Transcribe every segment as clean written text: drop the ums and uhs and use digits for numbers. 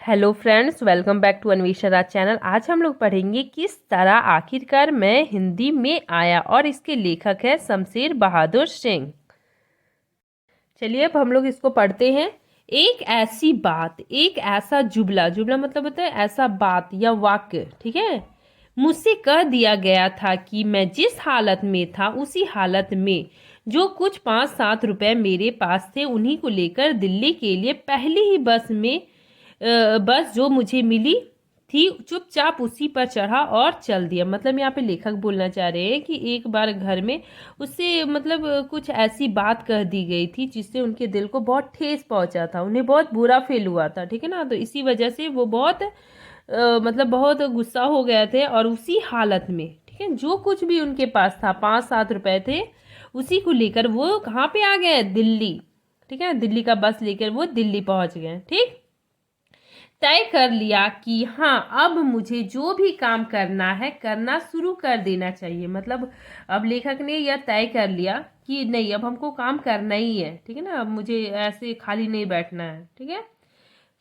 Hello friends, welcome back to Anvesha Raj channel. आज हम लोग पढ़ेंगे किस तरह आखिरकार मैं हिंदी में आया और इसके लेखक है शमशेर बहादुर सिंह। चलिए अब हम लोग इसको पढ़ते हैं। एक ऐसी बात, एक ऐसा जुमला, जुमला मतलब होता है ऐसा बात या वाक्य, ठीक है। मुझसे कह दिया गया था कि मैं जिस हालत में था उसी हालत में जो कुछ 5-7 रुपए मेरे पास थे उन्हीं को लेकर दिल्ली के लिए पहली ही बस में बस जो मुझे मिली थी चुपचाप उसी पर चढ़ा और चल दिया। मतलब यहाँ पे लेखक बोलना चाह रहे हैं कि एक बार घर में उससे मतलब कुछ ऐसी बात कह दी गई थी जिससे उनके दिल को बहुत ठेस पहुंचा था, उन्हें बहुत बुरा फील हुआ था, ठीक है ना। तो इसी वजह से वो बहुत मतलब बहुत गुस्सा हो गए थे और उसी हालत में, ठीक है, जो कुछ भी उनके पास था 5-7 रुपए थे उसी को लेकर वो कहाँ पे आ गए, दिल्ली, ठीक है। दिल्ली का बस लेकर वो दिल्ली पहुंच गए। ठीक, तय कर लिया कि हाँ अब मुझे जो भी काम करना है करना शुरू कर देना चाहिए। मतलब अब लेखक ने यह तय कर लिया कि नहीं, अब हमको काम करना ही है, ठीक है ना। अब मुझे ऐसे खाली नहीं बैठना है, ठीक है।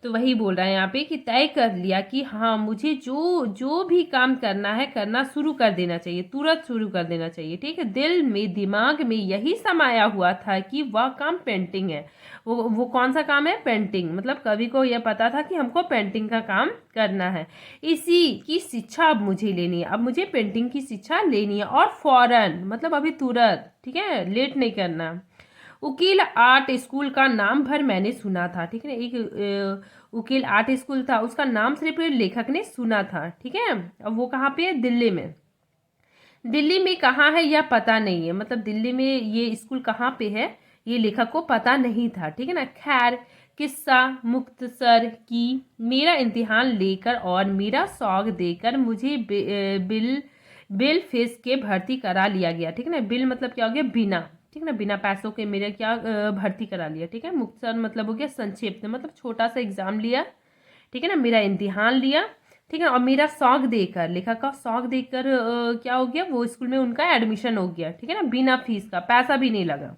तो वही बोल रहा है यहाँ पे कि तय कर लिया कि हाँ मुझे जो जो भी काम करना है करना शुरू कर देना चाहिए, तुरंत शुरू कर देना चाहिए, ठीक है। दिल में दिमाग में यही समाया हुआ था कि वह काम पेंटिंग है। वो कौन सा काम है, पेंटिंग। मतलब कवि को यह पता था कि हमको पेंटिंग का काम करना है, इसी की शिक्षा अब मुझे लेनी है। अब मुझे पेंटिंग की शिक्षा लेनी है और फौरन, मतलब अभी तुरंत, ठीक है, लेट नहीं करना। उकील आर्ट स्कूल का नाम भर मैंने सुना था, ठीक है। एक उकील आर्ट स्कूल था, उसका नाम सिर्फ लेखक ने सुना था, ठीक है। अब वो कहाँ पे है, दिल्ली में। दिल्ली में कहाँ है यह पता नहीं है, मतलब दिल्ली में ये स्कूल कहाँ पे है ये लेखक को पता नहीं था, ठीक है ना। खैर, किस्सा मुख्तसर की मेरा इम्तिहान लेकर और मेरा शौक देकर मुझे बिल बिल फीस के भर्ती करा लिया गया, ठीक है ना। बिल मतलब क्या हो गया, बिना, ठीक है ना, बिना पैसों के मेरे क्या भर्ती करा लिया, ठीक है। मुख्तसर मतलब हो गया संक्षेप में, मतलब छोटा सा एग्जाम लिया, ठीक है ना, मेरा इम्तिहान लिया, ठीक है। और मेरा शौक देकर, लेखक का शौक देकर क्या हो गया, वो स्कूल में उनका एडमिशन हो गया, ठीक है ना, बिना फीस का, पैसा भी नहीं लगा।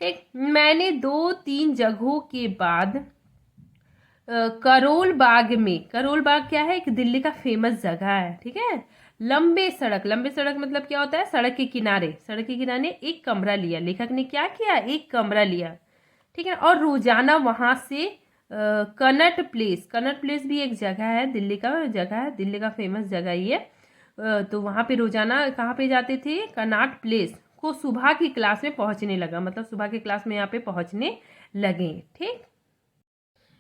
ठीक, मैंने 2-3 जगहों के बाद करोल बाग में, करोल बाग क्या है, एक दिल्ली का फेमस जगह है, ठीक है। लंबे सड़क, लंबे सड़क मतलब क्या होता है, सड़क के किनारे, सड़क के किनारे एक कमरा लिया। लेखक ने क्या किया, एक कमरा लिया, ठीक है। और रोजाना वहां से कनट प्लेस, कनट प्लेस भी एक जगह है, दिल्ली का जगह है, दिल्ली का फेमस जगह ये। तो वहां पे रोजाना कहाँ पे जाते थे, कनॉट प्लेस को सुबह की क्लास में पहुंचने लगा, मतलब सुबह की क्लास में यहाँ पे पहुंचने लगे। ठीक,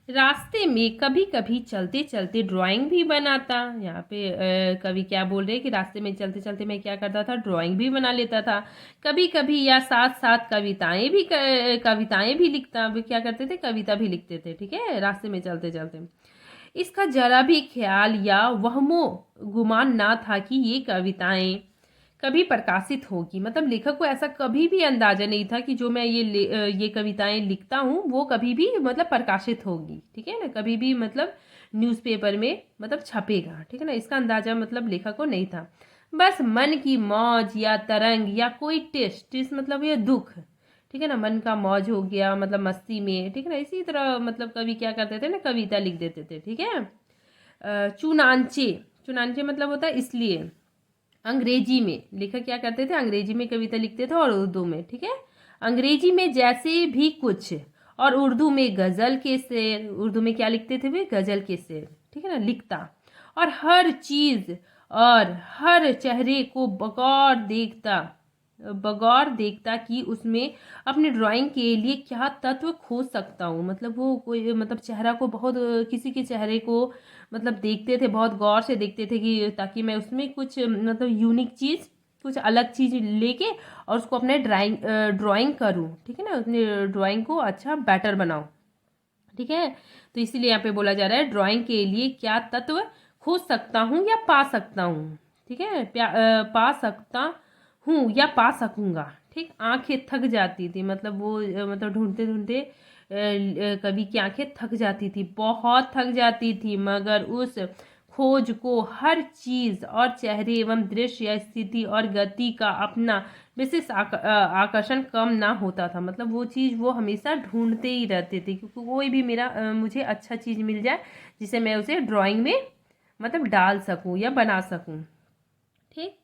रास्ते में कभी कभी चलते चलते ड्राइंग भी बनाता। यहाँ पे कवि क्या बोल रहे हैं कि रास्ते में चलते चलते मैं क्या करता था, ड्राइंग भी बना लेता था कभी कभी, या साथ साथ कविताएं भी लिखता, अभी क्या करते थे, कविता भी लिखते थे, ठीक है, रास्ते में चलते चलते। इसका जरा भी ख्याल या वहमो गुमान ना था कि ये कविताएं कभी प्रकाशित होगी। मतलब लेखक को ऐसा कभी भी अंदाजा नहीं था कि जो मैं ये कविताएं लिखता हूँ वो कभी भी मतलब प्रकाशित होगी, ठीक है ना, कभी भी मतलब न्यूज़पेपर में मतलब छपेगा, ठीक है ना। इसका अंदाजा मतलब लेखक को नहीं था। बस मन की मौज या तरंग या कोई टेस्ट मतलब ये दुख, ठीक है ना, मन का मौज हो गया मतलब मस्ती में, ठीक है ना। इसी तरह मतलब कवि क्या करते थे ना, कविता लिख देते थे, ठीक है। चुनांचे, चुनांचे मतलब होता है इसलिए। अंग्रेजी में लेखक क्या करते थे, अंग्रेजी में कविता लिखते थे और उर्दू में, ठीक है। अंग्रेजी में जैसे भी कुछ और उर्दू में गजल के शेर, उर्दू में क्या लिखते थे वे, गजल के शेर, ठीक है ना, लिखता। और हर चीज और हर चेहरे को बगौर देखता कि उसमें अपने ड्राइंग के लिए क्या तत्व खोज सकता हूँ। मतलब वो कोई मतलब चेहरा को बहुत, किसी के चेहरे को मतलब देखते थे, बहुत गौर से देखते थे कि ताकि मैं उसमें कुछ मतलब यूनिक चीज़, कुछ अलग चीज़ लेके और उसको अपने ड्राइंग करूँ, ठीक है ना, अपने ड्राइंग को अच्छा बेटर बनाऊँ, ठीक है। तो इसीलिए यहाँ पे बोला जा रहा है ड्राइंग के लिए क्या तत्व खोज सकता हूँ या पा सकता हूँ, ठीक है, पा सकता हूँ या पा सकूंगा। ठीक, आंखें थक जाती थी, मतलब वो मतलब ढूंढते ढूंढते कवि की आंखें थक जाती थी, बहुत थक जाती थी, मगर उस खोज को हर चीज और चेहरे एवं दृश्य या स्थिति और गति का अपना विशेष आकर्षण कम ना होता था। मतलब वो चीज़ वो हमेशा ढूंढते ही रहते थे, क्योंकि कोई भी मेरा मुझे अच्छा चीज़ मिल जाए जिसे मैं उसे ड्राइंग में मतलब डाल सकूं या बना सकूं। ठीक।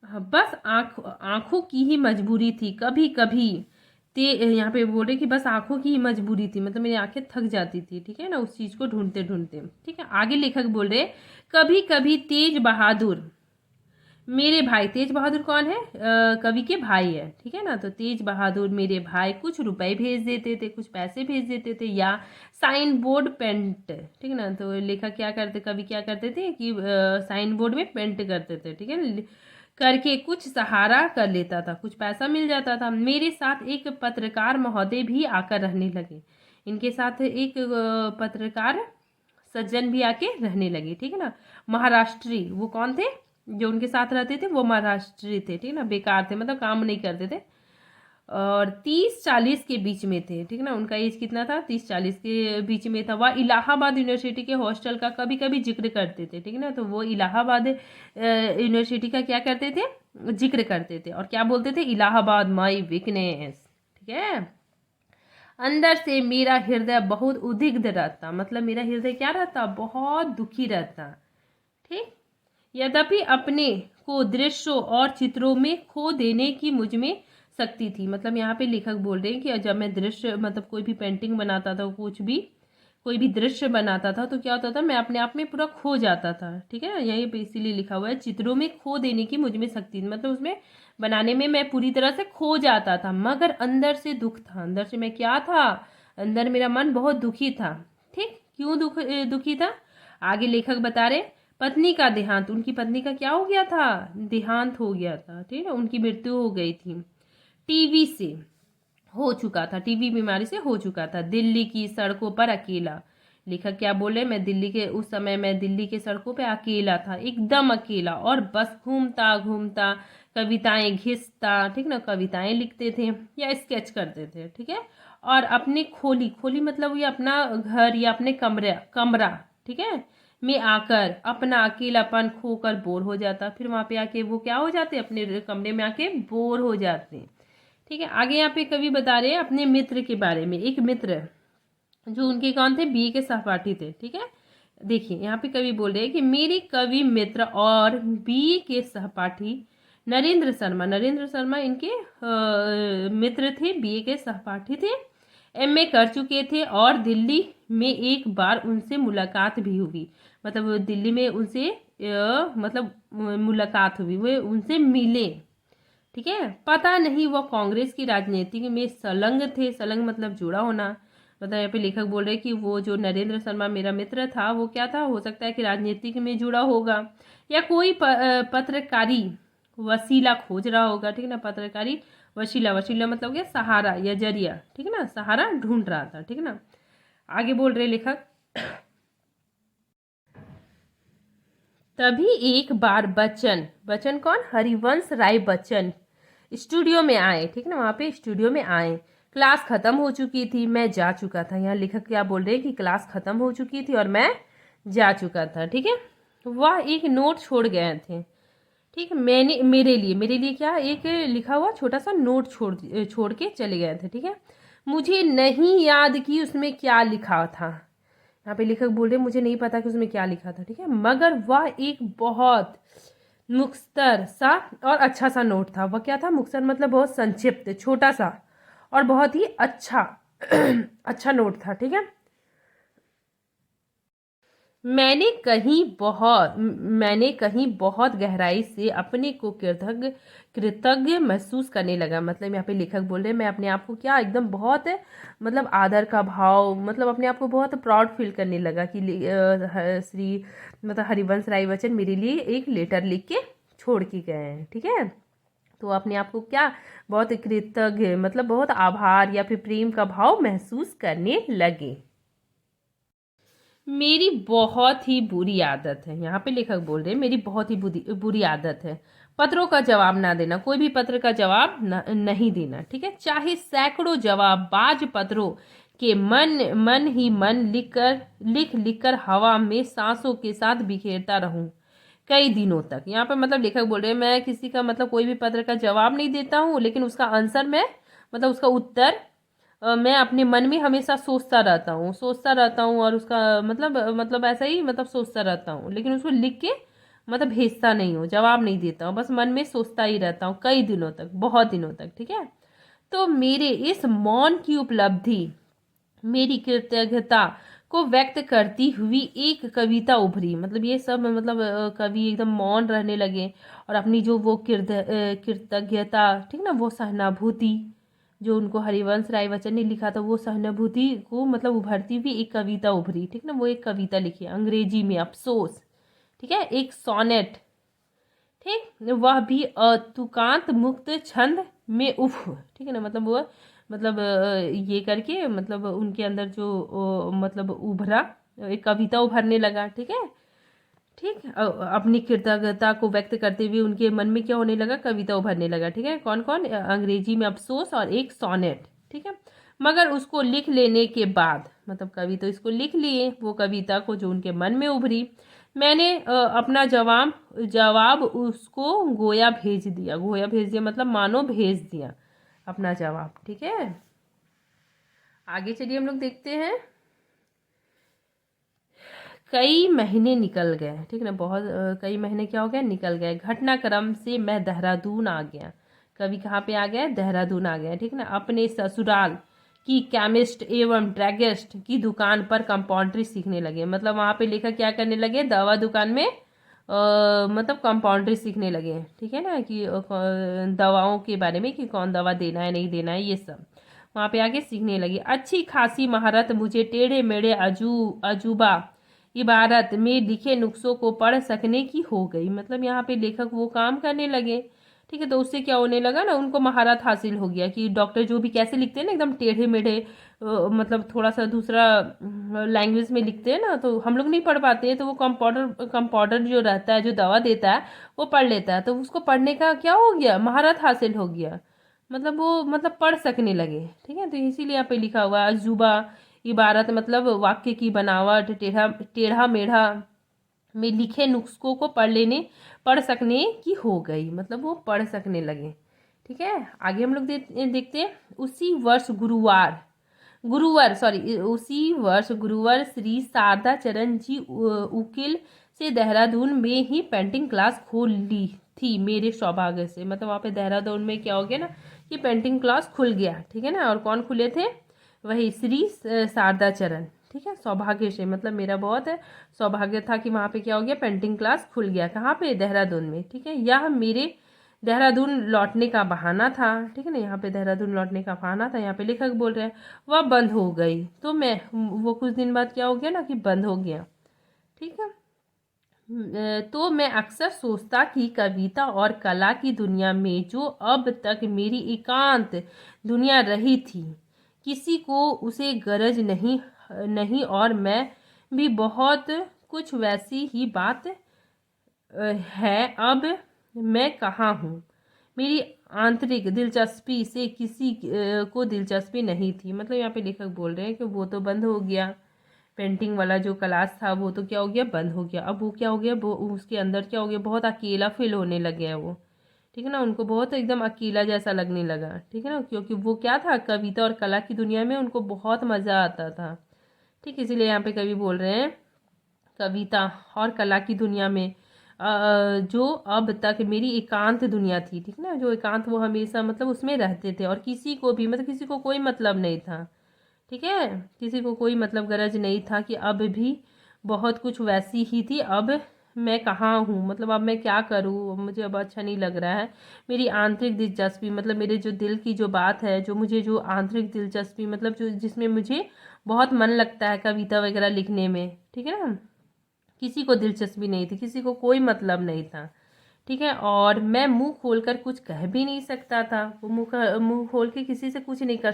हाँ, बस आंखों की ही मजबूरी थी कभी कभी। ते यहाँ पे बोल रहे कि बस आंखों की ही मजबूरी थी, मतलब मेरी आंखें थक जाती थी, ठीक है ना, उस चीज को ढूंढते ढूंढते। ठीक है, आगे लेखक बोल रहे कभी कभी तेज बहादुर मेरे भाई, तेज बहादुर कौन है? कवि के भाई है, ठीक है ना। तो तेज बहादुर मेरे भाई कुछ रुपए भेज देते थे, कुछ पैसे भेज देते थे, या साइन बोर्ड पेंट, ठीक है ना। तो लेखक क्या करते, कवि क्या करते थे कि साइन बोर्ड में पेंट करते थे, ठीक है, करके कुछ सहारा कर लेता था, कुछ पैसा मिल जाता था। मेरे साथ एक पत्रकार महोदय भी आकर रहने लगे, इनके साथ एक पत्रकार सज्जन भी आके रहने लगे, ठीक है ना। महाराष्ट्री, वो कौन थे जो उनके साथ रहते थे? वो महाराष्ट्री थे, ठीक है ना, बेकार थे, मतलब काम नहीं करते थे, और 30-40 के बीच में थे, ठीक है ना। उनका एज कितना था? 30-40 के बीच में था। वह इलाहाबाद यूनिवर्सिटी के हॉस्टल का कभी कभी जिक्र करते थे, ठीक है ना। तो वो इलाहाबाद यूनिवर्सिटी का क्या करते थे? जिक्र करते थे, और क्या बोलते थे? इलाहाबाद माई वीकनेस, ठीक है। अंदर से मेरा हृदय बहुत उद्विग्न रहता, मतलब मेरा हृदय क्या रहता? बहुत दुखी रहता, ठीक। यद्यपि अपने को दृश्यों और चित्रों में खो देने की मुझ में शक्ति थी। मतलब यहाँ पे लेखक बोल रहे हैं कि जब मैं दृश्य मतलब कोई भी पेंटिंग बनाता था, कुछ भी कोई भी दृश्य बनाता था, तो क्या होता था? मैं अपने आप में पूरा खो जाता था, ठीक है ना। यहीं पे इसीलिए लिखा हुआ है चित्रों में खो देने की मुझ में शक्ति थी, मतलब उसमें बनाने में मैं पूरी तरह से खो जाता था, मगर अंदर से दुख था। अंदर से मैं क्या था? अंदर मेरा मन बहुत दुखी था, ठीक। क्यों दुखी था? आगे लेखक बता रहे, पत्नी का देहांत, उनकी पत्नी का क्या हो गया था? देहांत हो गया था, ठीक है, उनकी मृत्यु हो गई थी। टीवी से हो चुका था, टीबी बीमारी से हो चुका था। दिल्ली की सड़कों पर अकेला, लेखक क्या बोले? मैं दिल्ली के उस समय मैं दिल्ली के सड़कों पे अकेला था, एकदम अकेला, और बस घूमता घूमता कविताएं घिसता, ठीक ना, कविताएं लिखते थे या स्केच करते थे, ठीक है। और अपने खोली, खोली मतलब ये अपना घर या अपने कमरा, ठीक है, में आकर अपना अकेलापन खोकर बोर हो जाता। फिर वहां पे आके वो क्या हो जाते? अपने कमरे में आके बोर हो जाते, ठीक है। आगे यहाँ पे कवि बता रहे हैं अपने मित्र के बारे में। एक मित्र जो उनके कौन थे? बीए के सहपाठी थे, ठीक है। देखिए यहाँ पे कवि बोल रहे हैं कि मेरे कवि मित्र और बीए के सहपाठी नरेंद्र शर्मा, नरेंद्र शर्मा इनके मित्र थे, बीए के सहपाठी थे, एमए कर चुके थे, और दिल्ली में एक बार उनसे मुलाकात भी हुई। मतलब दिल्ली में उनसे मतलब मुलाकात हुई, वे उनसे मिले, ठीक है। पता नहीं वो कांग्रेस की राजनीति में संलग्न थे, संलग्न मतलब जुड़ा होना। मतलब यहाँ पे लेखक बोल रहे कि वो जो नरेंद्र शर्मा मेरा मित्र था, वो क्या था? हो सकता है कि राजनीति में जुड़ा होगा, या कोई पत्रकारी वसीला खोज रहा होगा, ठीक है ना। पत्रकारी वसीला, वसीला मतलब क्या? सहारा या जरिया, ठीक है ना, सहारा ढूंढ रहा था, ठीक है ना। आगे बोल रहे लेखक, तभी एक बार बच्चन, बच्चन कौन? हरिवंश राय बच्चन स्टूडियो में आए, ठीक ना, वहाँ पे स्टूडियो में आए। क्लास खत्म हो चुकी थी, मैं जा चुका था। यहाँ लेखक क्या बोल रहे हैं कि क्लास खत्म हो चुकी थी और मैं जा चुका था, ठीक है। वह एक नोट छोड़ गए थे, ठीक है, मैंने मेरे लिए क्या? एक लिखा हुआ छोटा सा नोट छोड़ के चले गए थे, ठीक है। मुझे नहीं याद कि उसमें क्या लिखा था। यहाँ पे लेखक बोल रहे मुझे नहीं पता कि उसमें क्या लिखा था, ठीक है, मगर वह एक बहुत मुख्तर सा और अच्छा सा नोट था। वह क्या था? मुख्तर मतलब बहुत संक्षिप्त, छोटा सा, और बहुत ही अच्छा अच्छा नोट था, ठीक है। मैंने कहीं बहुत गहराई से अपने को कृतज्ञ कृतज्ञ महसूस करने लगा। मतलब यहाँ पे लेखक बोल रहे हैं मैं अपने आप को क्या एकदम बहुत मतलब आदर का भाव, मतलब अपने आप को बहुत प्राउड फील करने लगा कि श्री मतलब हरिवंश राय बच्चन मेरे लिए एक लेटर लिख के छोड़ के गए हैं, ठीक है। तो अपने आप को क्या बहुत कृतज्ञ मतलब बहुत आभार या फिर प्रेम का भाव महसूस करने लगे। मेरी बहुत ही बुरी आदत है, यहाँ पे लेखक बोल रहे हैं मेरी बहुत ही बुरी आदत है पत्रों का जवाब ना देना, कोई भी पत्र का जवाब नहीं देना, ठीक है। चाहे सैकड़ों जवाब बाज पत्रों के मन ही मन लिख लिख कर हवा में सांसों के साथ बिखेरता रहूं, कई दिनों तक। यहाँ पे मतलब लेखक बोल रहे हैं मैं किसी का मतलब कोई भी पत्र का जवाब नहीं देता हूँ, लेकिन उसका आंसर मैं मतलब उसका उत्तर मैं अपने मन में हमेशा सोचता रहता हूँ और उसका मतलब ऐसा ही मतलब सोचता रहता हूँ, लेकिन उसको लिख के मतलब भेजता नहीं हूँ, जवाब नहीं देता हूँ, बस मन में सोचता ही रहता हूँ कई दिनों तक, बहुत दिनों तक। ठीक है, तो मेरे इस मौन की उपलब्धि, मेरी कृतज्ञता को व्यक्त करती हुई एक कविता उभरी। मतलब ये सब मतलब कवि एकदम मौन रहने लगे और अपनी जो वो कृतज्ञता, ठीक ना, वो सहानुभूति जो उनको हरिवंश राय बच्चन ने लिखा था, वो सहानुभूति को मतलब उभरती हुई एक कविता उभरी। ठीक ना, वो एक कविता लिखी है अंग्रेजी में, अफसोस। ठीक है, एक सोनेट, ठीक, वह भी अतुकांत मुक्त छंद में उफ। ठीक है ना, मतलब वो मतलब ये करके मतलब उनके अंदर जो मतलब उभरा, एक कविता उभरने लगा। ठीक है, ठीक, अपनी कृतज्ञता को व्यक्त करते हुए उनके मन में क्या होने लगा, कविता उभरने लगा। ठीक है, कौन कौन, अंग्रेजी में अफसोस और एक सोनेट। ठीक है, मगर उसको लिख लेने के बाद, मतलब कवि तो इसको लिख लिए वो कविता को जो उनके मन में उभरी, मैंने अपना जवाब जवाब उसको गोया भेज दिया मतलब मानो भेज दिया अपना जवाब। ठीक है, आगे चलिए हम लोग देखते हैं। कई महीने निकल गए। ठीक है ना, बहुत कई महीने क्या हो गए, निकल गए। घटनाक्रम से मैं देहरादून आ गया। कभी कहाँ पे आ गया, देहरादून आ गया। ठीक है ना, अपने ससुराल की केमिस्ट एवं ड्रगिस्ट की दुकान पर कंपाउंड्री सीखने लगे। मतलब वहाँ पे लेखक क्या करने लगे, दवा दुकान में मतलब कंपाउंड्री सीखने लगे। ठीक है ना, कि दवाओं के बारे में कि कौन दवा देना है नहीं देना है, ये सब वहाँ पे आके सीखने लगी। अच्छी खासी महारत मुझे टेढ़े मेढ़े अजूबा इबारत में लिखे नुस्खों को पढ़ सकने की हो गई। मतलब यहाँ पे लेखक वो काम करने लगे। ठीक है, तो उससे क्या होने लगा ना, उनको महारत हासिल हो गया कि डॉक्टर जो भी कैसे लिखते हैं ना, एकदम टेढ़े मेढ़े मतलब थोड़ा सा दूसरा लैंग्वेज में लिखते हैं ना, तो हम लोग नहीं पढ़ पाते हैं, तो वो कंपाउंडर जो रहता है, जो दवा देता है, वो पढ़ लेता है, तो उसको पढ़ने का क्या हो गया, महारत हासिल हो गया। मतलब वो मतलब पढ़ सकने लगे। ठीक है, तो इसीलिए यहाँ पे लिखा हुआ है अजूबा इबारत, मतलब वाक्य की बनावट टेढ़ा टेढ़ा मेढ़ा में लिखे नुस्खों को पढ़ सकने की हो गई। मतलब वो पढ़ सकने लगे। ठीक है, आगे हम लोग देखते हैं। उसी वर्ष गुरुवार श्री शारदा चरण जी उकिल से देहरादून में ही पेंटिंग क्लास खोल ली थी मेरे सौभाग्य से। मतलब वहाँ पे देहरादून में क्या हो गया ना, कि पेंटिंग क्लास खुल गया। ठीक है ना, और कौन खुले थे, वही श्री शारदा चरण। ठीक है, सौभाग्य से मतलब मेरा बहुत है सौभाग्य था कि वहाँ पे क्या हो गया, पेंटिंग क्लास खुल गया। कहाँ पे, देहरादून में। ठीक है, यह मेरे देहरादून लौटने का बहाना था। ठीक है ना, यहाँ पे देहरादून लौटने का बहाना था। यहाँ पे लेखक बोल रहे हैं वह बंद हो गई, तो मैं वो कुछ दिन बाद क्या हो गया ना, कि बंद हो गया। ठीक है, तो मैं अक्सर सोचता कि कविता और कला की दुनिया में जो अब तक मेरी एकांत दुनिया रही थी, किसी को उसे गरज नहीं नहीं और मैं भी बहुत कुछ वैसी ही बात है। अब मैं कहाँ हूँ, मेरी आंतरिक दिलचस्पी से किसी को दिलचस्पी नहीं थी। मतलब यहाँ पे लेखक बोल रहे हैं कि वो तो बंद हो गया, पेंटिंग वाला जो क्लास था वो तो क्या हो गया, बंद हो गया। अब वो क्या हो गया, वो उसके अंदर क्या हो गया, बहुत अकेला फील होने लग गया वो। ठीक है ना, उनको बहुत एकदम अकेला जैसा लगने लगा। ठीक है ना, क्योंकि वो क्या था, कविता और कला की दुनिया में उनको बहुत मज़ा आता था। ठीक, इसीलिए यहाँ पे कवि बोल रहे हैं कविता और कला की दुनिया में जो अब तक मेरी एकांत दुनिया थी। ठीक ना, जो एकांत, वो हमेशा मतलब उसमें रहते थे और किसी को भी मतलब किसी को कोई मतलब नहीं था। ठीक है, किसी को कोई मतलब गरज नहीं था कि अब भी बहुत कुछ वैसी ही थी। अब मैं कहाँ हूँ, मतलब अब मैं क्या करूँ, मुझे अब अच्छा नहीं लग रहा है। मेरी आंतरिक दिलचस्पी, मतलब मेरे जो दिल की जो बात है, जो मुझे जो आंतरिक दिलचस्पी, मतलब जो जिसमें मुझे बहुत मन लगता है कविता वगैरह लिखने में। ठीक है ना, किसी को दिलचस्पी नहीं थी, किसी को कोई मतलब नहीं था। ठीक है, और मैं मुंह खोलकर कुछ कह भी नहीं सकता था। वो मुंह खोल के किसी से कुछ नहीं कह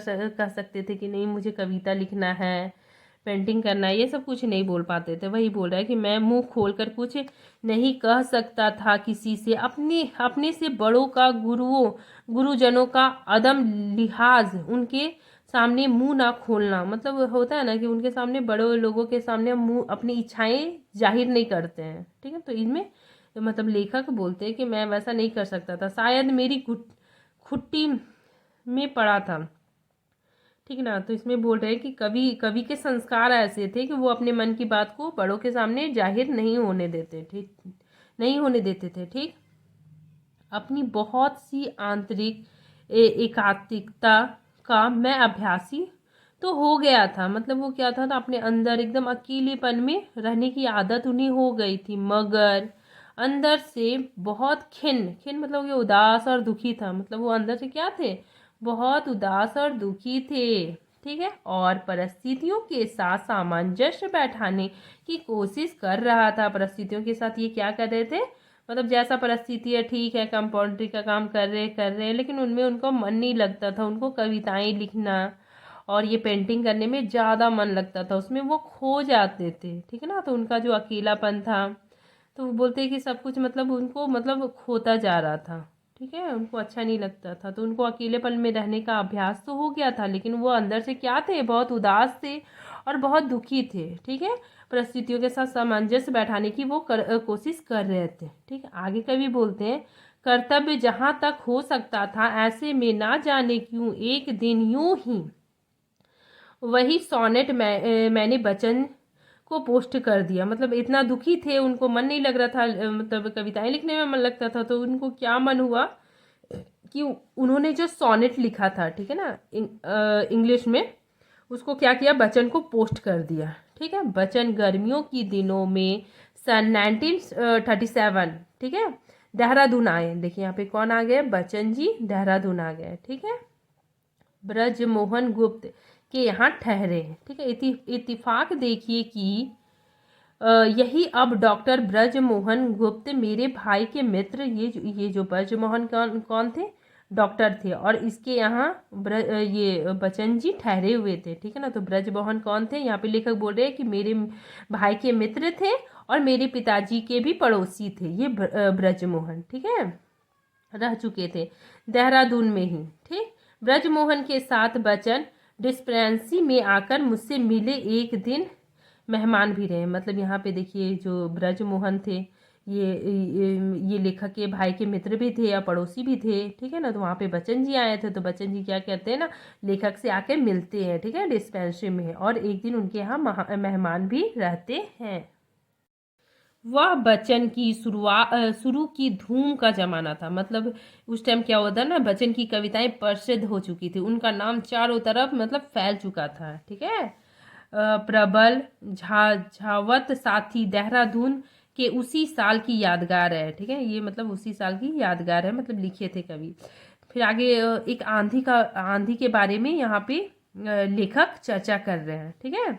सकते थे कि नहीं मुझे कविता लिखना है, पेंटिंग करना है, ये सब कुछ नहीं बोल पाते थे। वही बोल रहा है कि मैं मुंह खोलकर कुछ नहीं कह सकता था किसी से। अपने अपने से बड़ों का, गुरुजनों का अदम लिहाज, उनके सामने मुंह ना खोलना। मतलब होता है ना कि उनके सामने, बड़े लोगों के सामने हम मुंह अपनी इच्छाएं जाहिर नहीं करते हैं। ठीक है, तो इनमें मतलब लेखक बोलते हैं कि मैं वैसा नहीं कर सकता था, शायद मेरी खुट्टी में पड़ा था। ठीक ना। तो इसमें बोल रहे हैं कि कवि कवि के संस्कार ऐसे थे कि वो अपने मन की बात को बड़ों के सामने जाहिर नहीं होने देते, ठीक, नहीं होने देते थे। ठीक, अपनी बहुत सी आंतरिक एकात्मकता का मैं अभ्यासी तो हो गया था। मतलब वो क्या था, तो अपने अंदर एकदम अकेलेपन में रहने की आदत उन्हें हो गई थी, मगर अंदर से बहुत खिन्न खिन्न मतलब ये उदास और दुखी था। मतलब वो अंदर से क्या थे, बहुत उदास और दुखी थे। ठीक है, और परिस्थितियों के साथ सामंजस्य बैठाने की कोशिश कर रहा था। परिस्थितियों के साथ ये क्या कर रहे थे, मतलब जैसा परिस्थिति है, ठीक है, कंपाउंड्री का काम कर रहे हैं, लेकिन उनमें उनको मन नहीं लगता था। उनको कविताएं लिखना और ये पेंटिंग करने में ज़्यादा मन लगता था, उसमें वो खो जाते थे। ठीक है ना। तो उनका जो अकेलापन था, तो वो बोलते हैं कि सब कुछ मतलब उनको मतलब खोता जा रहा था। ठीक है, उनको अच्छा नहीं लगता था, तो उनको अकेलेपन में रहने का अभ्यास तो हो गया था, लेकिन वो अंदर से क्या थे, बहुत उदास थे और बहुत दुखी थे। ठीक है, परिस्थितियों के साथ सामंजस्य बैठाने की वो कोशिश कर रहे थे। ठीक है, आगे कभी बोलते हैं, कर्तव्य जहाँ तक हो सकता था ऐसे में ना जाने क्यों एक दिन यूं ही वही सोनेट मैंने बच्चन को पोस्ट कर दिया। मतलब इतना दुखी थे, उनको मन नहीं लग रहा था, मतलब कविताएं लिखने में मन लगता था, तो उनको क्या मन हुआ कि उन्होंने जो सोनेट लिखा था, ठीक है ना, इंग्लिश में, उसको क्या किया, बच्चन को पोस्ट कर दिया। ठीक है, बच्चन गर्मियों की दिनों में सन 1937, ठीक है, देहरादून आए। देखिए यहाँ पे कौन आ गए, बच्चन जी देहरादून आ गए। ठीक है, ब्रजमोहन गुप्त के यहाँ ठहरे। ठीक है, इतिफाक देखिए कि यही अब डॉक्टर ब्रजमोहन गुप्त मेरे भाई के मित्र, ये जो ब्रजमोहन कौन कौन थे, डॉक्टर थे, और इसके यहाँ ये बच्चन जी ठहरे हुए थे। ठीक है ना। तो ब्रजमोहन कौन थे, यहाँ पे लेखक बोल रहे हैं कि मेरे भाई के मित्र थे और मेरे पिताजी के भी पड़ोसी थे ये ब्रजमोहन। ठीक है, रह चुके थे देहरादून में ही। ठीक, ब्रजमोहन के साथ बच्चन डिस्पेंसरी में आकर मुझसे मिले, एक दिन मेहमान भी रहे। मतलब यहाँ पे देखिए जो ब्रजमोहन थे, ये लेखक के भाई के मित्र भी थे या पड़ोसी भी थे। ठीक है ना। तो वहाँ पे बच्चन जी आए थे, तो बच्चन जी क्या कहते हैं ना, लेखक से आके मिलते हैं। ठीक है, डिस्पेंसरी में, और एक दिन उनके यहाँ मेहमान भी रहते हैं। वह बच्चन की शुरू की धूम का जमाना था। मतलब उस टाइम क्या होता ना, बच्चन की कविताएं प्रसिद्ध हो चुकी थी, उनका नाम चारों तरफ मतलब फैल चुका था। ठीक है, प्रबल झावत साथी देहरादून के उसी साल की यादगार है। ठीक है, ये मतलब उसी साल की यादगार है, मतलब लिखे थे कवि। फिर आगे एक आंधी के बारे में यहाँ पे लेखक चर्चा कर रहे हैं। ठीक है,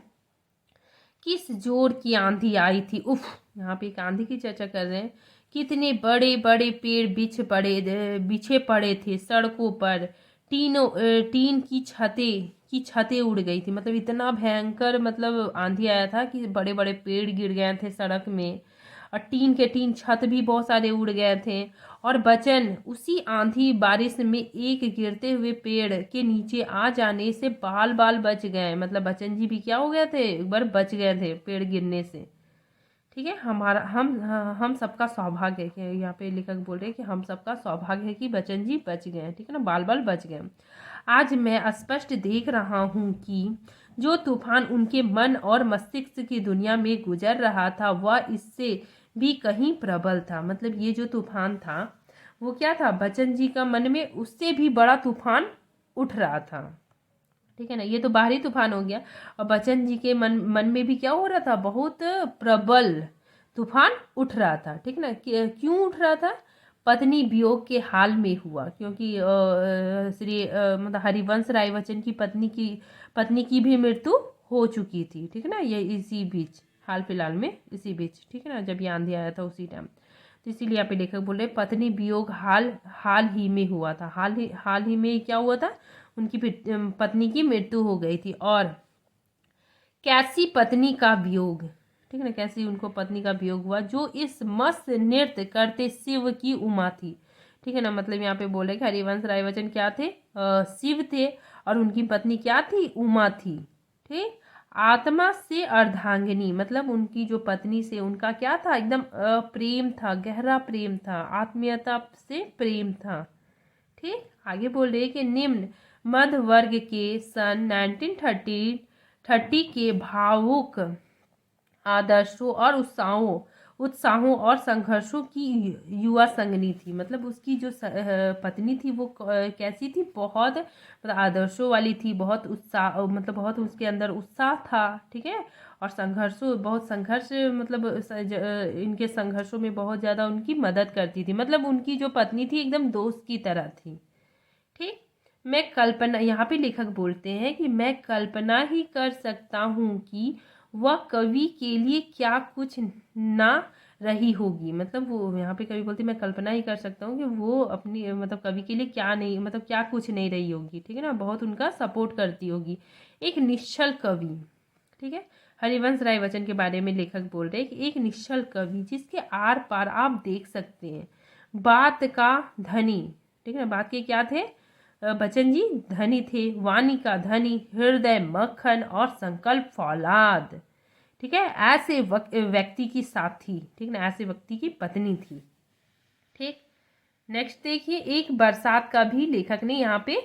किस जोर की आंधी आई थी, उफ। यहाँ पे एक आंधी की चर्चा कर रहे हैं। कितने बड़े बड़े पेड़ बिछे पड़े थे सड़कों पर, टीन की छतें उड़ गई थी। मतलब इतना भयंकर मतलब आंधी आया था कि बड़े बड़े पेड़ गिर गए थे सड़क में, और टीन छत भी बहुत सारे उड़ गए थे। और बच्चन उसी आंधी बारिश में एक गिरते हुए पेड़ के नीचे आ जाने से बाल बाल बच गए। मतलब बच्चन जी भी क्या हो गए थे, एक बार बच गए थे पेड़ गिरने से। ठीक है, हमारा हम सबका सौभाग्य है कि यहाँ पे लेखक बोल रहे हैं कि हम सबका सौभाग्य है कि बच्चन जी बच गए। ठीक है ना, बाल बाल बच गए। आज मैं स्पष्ट देख रहा हूँ कि जो तूफान उनके मन और मस्तिष्क की दुनिया में गुजर रहा था वह इससे भी कहीं प्रबल था। मतलब ये जो तूफान था वो क्या था, बच्चन जी का मन में उससे भी बड़ा तूफान उठ रहा था। ठीक है ना, ये तो बाहरी तूफान हो गया, और बच्चन जी के मन में भी क्या हो रहा था, बहुत प्रबल तूफान उठ रहा था। ठीक ना, क्यों उठ रहा था, पत्नी वियोग के हाल में हुआ, क्योंकि मतलब हरिवंश राय बच्चन की पत्नी की भी मृत्यु हो चुकी थी। ठीक है ना, ये इसी बीच, हाल फिलहाल में इसी बीच, ठीक है ना, जब ये आंधी आया था उसी टाइम। तो इसीलिए यहाँ पे लेखक बोल रहे पत्नी वियोग हाल ही में हुआ था। हाल ही में क्या हुआ था, उनकी पत्नी की मृत्यु हो गई थी। और कैसी पत्नी का वियोग, ठीक है ना, कैसी उनको पत्नी का वियोग हुआ जो इस मस्त नृत्य करते शिव की उमा थी। ठीक है ना, मतलब यहाँ पे बोल रहे कि हरिवंश राय बच्चन क्या थे, शिव थे, और उनकी पत्नी क्या थी, उमा थी। ठीक, आत्मा से अर्धांगिनी, मतलब उनकी जो पत्नी से उनका क्या था, एकदम प्रेम था, गहरा प्रेम था, आत्मीयता से प्रेम था। ठीक, आगे बोल रहे कि निम्न मध्य वर्ग के सन 1930 के भावुक आदर्शों और उत्साहों और संघर्षों की युवा संगनी थी। मतलब उसकी जो पत्नी थी वो कैसी थी, बहुत मतलब आदर्शों वाली थी, बहुत उत्साह, मतलब बहुत उसके अंदर उत्साह था। ठीक है, और बहुत संघर्ष, मतलब इनके संघर्षों में बहुत ज़्यादा उनकी मदद करती थी। मतलब उनकी जो पत्नी थी एकदम दोस्त की तरह थी। ठीक, मैं कल्पना, यहाँ पे लेखक बोलते हैं कि मैं कल्पना ही कर सकता हूँ कि वह कवि के लिए क्या कुछ ना रही होगी। मतलब वो यहाँ पे कवि बोलते, मैं कल्पना ही कर सकता हूँ कि वो अपनी, मतलब कवि के लिए क्या नहीं, मतलब क्या कुछ नहीं रही होगी। ठीक है ना, बहुत उनका सपोर्ट करती होगी। एक निश्चल कवि, ठीक है, हरिवंश राय बच्चन के बारे में लेखक बोल रहे हैं कि एक निश्चल कवि जिसके आर पार आप देख सकते हैं, बात का धनी। ठीक है ना, बात के क्या थे, बच्चन जी धनी थे, वाणी का धनी, हृदय मक्खन और संकल्प फौलाद। ठीक है, ऐसे व्यक्ति की साथी, ठीक ना, ऐसे व्यक्ति की पत्नी थी। ठीक, नेक्स्ट देखिए, एक बरसात का भी लेखक ने यहाँ पे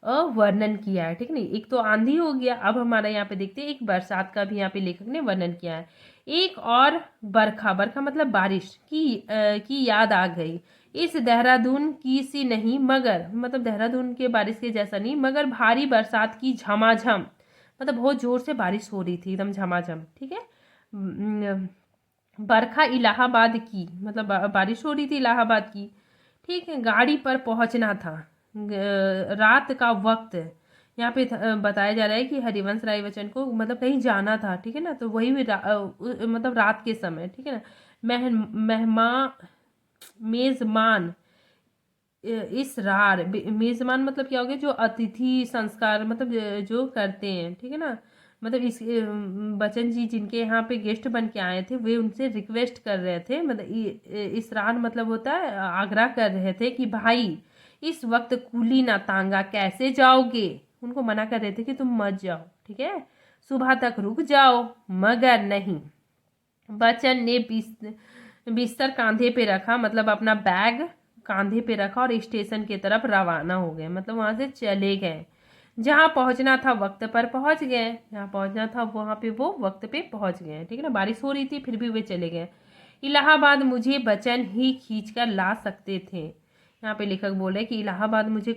वर्णन किया है। ठीक नहीं, एक तो आंधी हो गया, अब हमारा यहाँ पे देखते हैं एक बरसात का भी यहाँ पे लेखक ने वर्णन किया है। एक और बरखा, बरखा मतलब बारिश की याद आ गई, इस देहरादून की सी नहीं मगर, मतलब देहरादून के बारिश के जैसा नहीं, मगर भारी बरसात की झमाझम, मतलब बहुत जोर से बारिश हो रही थी, एकदम झमाझम। ठीक है, बरखा इलाहाबाद की, मतलब बारिश हो रही थी इलाहाबाद की। ठीक है, गाड़ी पर पहुंचना था, रात का वक्त यहाँ पे बताया जा रहा है कि हरिवंश राय बच्चन को मतलब कहीं जाना था। ठीक है ना, तो वही भी मतलब रात के समय। ठीक है ना, मेहमान, मेजबान, इसरार, मेजबान मतलब क्या हो गया, जो अतिथि संस्कार, मतलब जो करते हैं। ठीक है ना, मतलब इस बच्चन जी जिनके यहाँ पे गेस्ट बन के आए थे, वे उनसे रिक्वेस्ट कर रहे थे, मतलब इसरार मतलब होता है आग्रह कर रहे थे कि भाई इस वक्त कूली ना तांगा कैसे जाओगे, उनको मना कर रहे थे कि तुम मत जाओ। ठीक है, सुबह तक रुक जाओ, मगर नहीं, बच्चन ने बिस्तर कांधे पे रखा, मतलब अपना बैग कांधे पे रखा और स्टेशन की तरफ रवाना हो गए, मतलब वहां से चले गए। जहाँ पहुंचना था वक्त पर पहुंच गए, जहाँ पहुंचना था वहां पे वो वक्त पे पहुंच गए। ठीक है ना, बारिश हो रही थी फिर भी वे चले गए। इलाहाबाद मुझे बच्चन ही खींच कर ला सकते थे, यहाँ पे लेखक बोले कि इलाहाबाद मुझे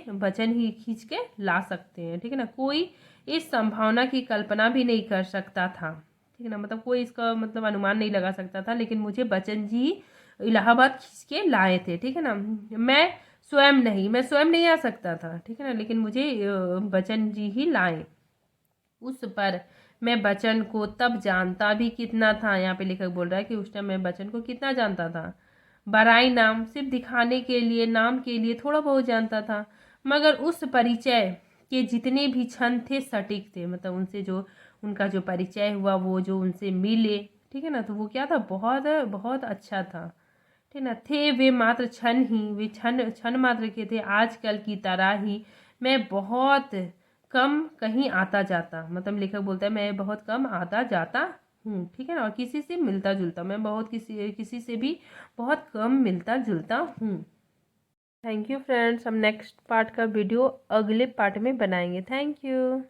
बच्चन ही खींच के ला सकते हैं। ठीक है ना, कोई इस संभावना की कल्पना भी नहीं कर सकता था। ठीक है ना, मतलब कोई इसका मतलब अनुमान नहीं लगा सकता था, लेकिन मुझे बच्चन जी इलाहाबाद खींच के लाए थे। ठीक है ना, मैं स्वयं नहीं आ सकता था। ठीक है ना, लेकिन मुझे बच्चन जी ही लाए। उस पर मैं बच्चन को तब जानता भी कितना था, यहाँ पे लेखक बोल रहा है कि उस टाइम मैं बच्चन को कितना जानता था। बराई नाम सिर्फ दिखाने के लिए, नाम के लिए थोड़ा बहुत जानता था, मगर उस परिचय के जितने भी क्षण थे सटीक थे, मतलब उनसे जो उनका जो परिचय हुआ, वो जो उनसे मिले, ठीक है ना, तो वो क्या था, बहुत बहुत अच्छा था। ठीक ना, थे वे मात्र क्षण ही, वे क्षण क्षण मात्र के थे, आजकल की तरह ही मैं बहुत कम कहीं आता जाता, मतलब लेखक बोलता है मैं बहुत कम आता जाता हूँ। ठीक है ना, और किसी से मिलता जुलता, मैं बहुत किसी से भी बहुत कम मिलता जुलता हूँ। थैंक यू फ्रेंड्स, हम नेक्स्ट पार्ट का वीडियो अगले पार्ट में बनाएंगे। Thank you.